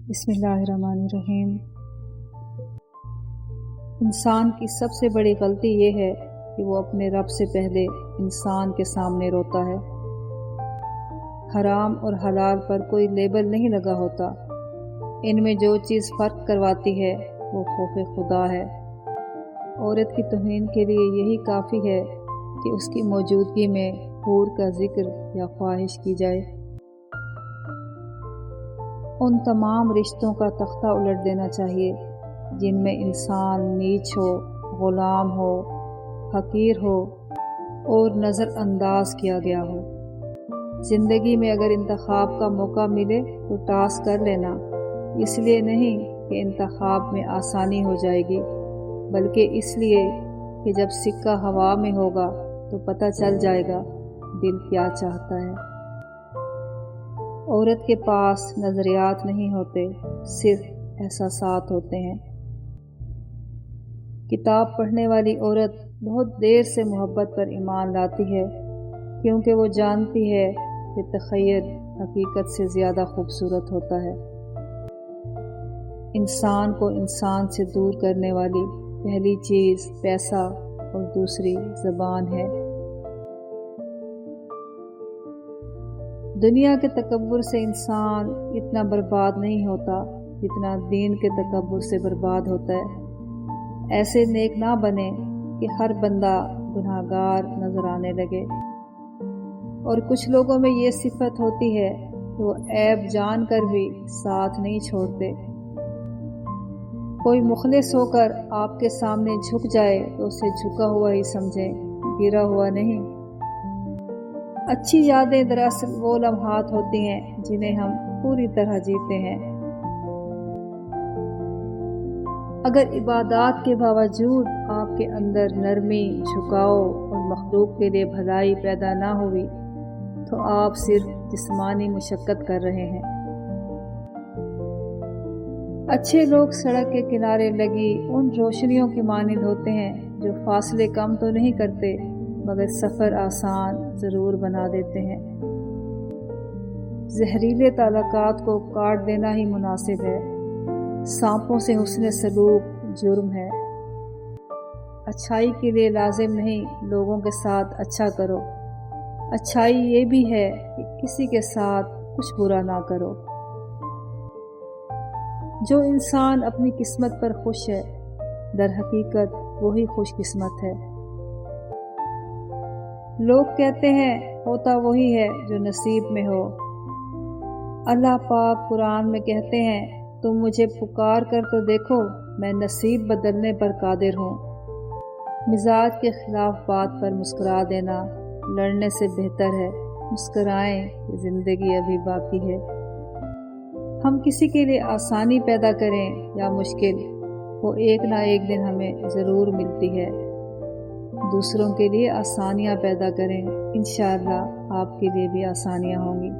بسم اللہ الرحمن الرحیم۔ انسان کی سب سے بڑی غلطی یہ ہے کہ وہ اپنے رب سے پہلے انسان کے سامنے روتا ہے۔ حرام اور حلال پر کوئی لیبل نہیں لگا ہوتا، ان میں جو چیز فرق کرواتی ہے وہ خوف خدا ہے۔ عورت کی توہین کے لیے یہی کافی ہے کہ اس کی موجودگی میں حور کا ذکر یا خواہش کی جائے۔ ان تمام رشتوں کا تختہ الٹ دینا چاہیے جن میں انسان نیچ ہو، غلام ہو، حقیر ہو اور نظر انداز کیا گیا ہو۔ زندگی میں اگر انتخاب کا موقع ملے تو ٹاس کر لینا، اس لیے نہیں کہ انتخاب میں آسانی ہو جائے گی، بلکہ اس لیے کہ جب سکہ ہوا میں ہوگا تو پتہ چل جائے گا دل کیا چاہتا ہے۔ عورت کے پاس نظریات نہیں ہوتے، صرف احساسات ہوتے ہیں۔ کتاب پڑھنے والی عورت بہت دیر سے محبت پر ایمان لاتی ہے، کیونکہ وہ جانتی ہے کہ تخیل حقیقت سے زیادہ خوبصورت ہوتا ہے۔ انسان کو انسان سے دور کرنے والی پہلی چیز پیسہ اور دوسری زبان ہے۔ دنیا کے تکبر سے انسان اتنا برباد نہیں ہوتا جتنا دین کے تکبر سے برباد ہوتا ہے۔ ایسے نیک نہ بنے کہ ہر بندہ گناہگار نظر آنے لگے۔ اور کچھ لوگوں میں یہ صفت ہوتی ہے کہ وہ عیب جان کر بھی ساتھ نہیں چھوڑتے۔ کوئی مخلص ہو کر آپ کے سامنے جھک جائے تو اسے جھکا ہوا ہی سمجھیں، گرا ہوا نہیں۔ اچھی یادیں دراصل وہ لمحات ہوتی ہیں جنہیں ہم پوری طرح جیتے ہیں۔ اگر عبادات کے باوجود آپ کے اندر نرمی، جھکاؤ اور مخلوق کے لیے بھلائی پیدا نہ ہوئی تو آپ صرف جسمانی مشقت کر رہے ہیں۔ اچھے لوگ سڑک کے کنارے لگی ان روشنیوں کے مانند ہوتے ہیں جو فاصلے کم تو نہیں کرتے مگر سفر آسان ضرور بنا دیتے ہیں۔ زہریلے تعلقات کو کاٹ دینا ہی مناسب ہے۔ سانپوں سے حسن سلوک جرم ہے۔ اچھائی کے لیے لازم نہیں لوگوں کے ساتھ اچھا کرو، اچھائی یہ بھی ہے کہ کسی کے ساتھ کچھ برا نہ کرو۔ جو انسان اپنی قسمت پر خوش ہے، در حقیقت وہی خوش قسمت ہے۔ لوگ کہتے ہیں ہوتا وہی ہے جو نصیب میں ہو۔ اللہ پاک قرآن میں کہتے ہیں تم مجھے پکار کر تو دیکھو، میں نصیب بدلنے پر قادر ہوں۔ مزاج کے خلاف بات پر مسکرا دینا لڑنے سے بہتر ہے۔ مسکرائیں کہ زندگی ابھی باقی ہے۔ ہم کسی کے لیے آسانی پیدا کریں یا مشکل، وہ ایک نہ ایک دن ہمیں ضرور ملتی ہے۔ دوسروں کے لیے آسانیاں پیدا کریں، انشاءاللہ آپ کے لیے بھی آسانیاں ہوں گی۔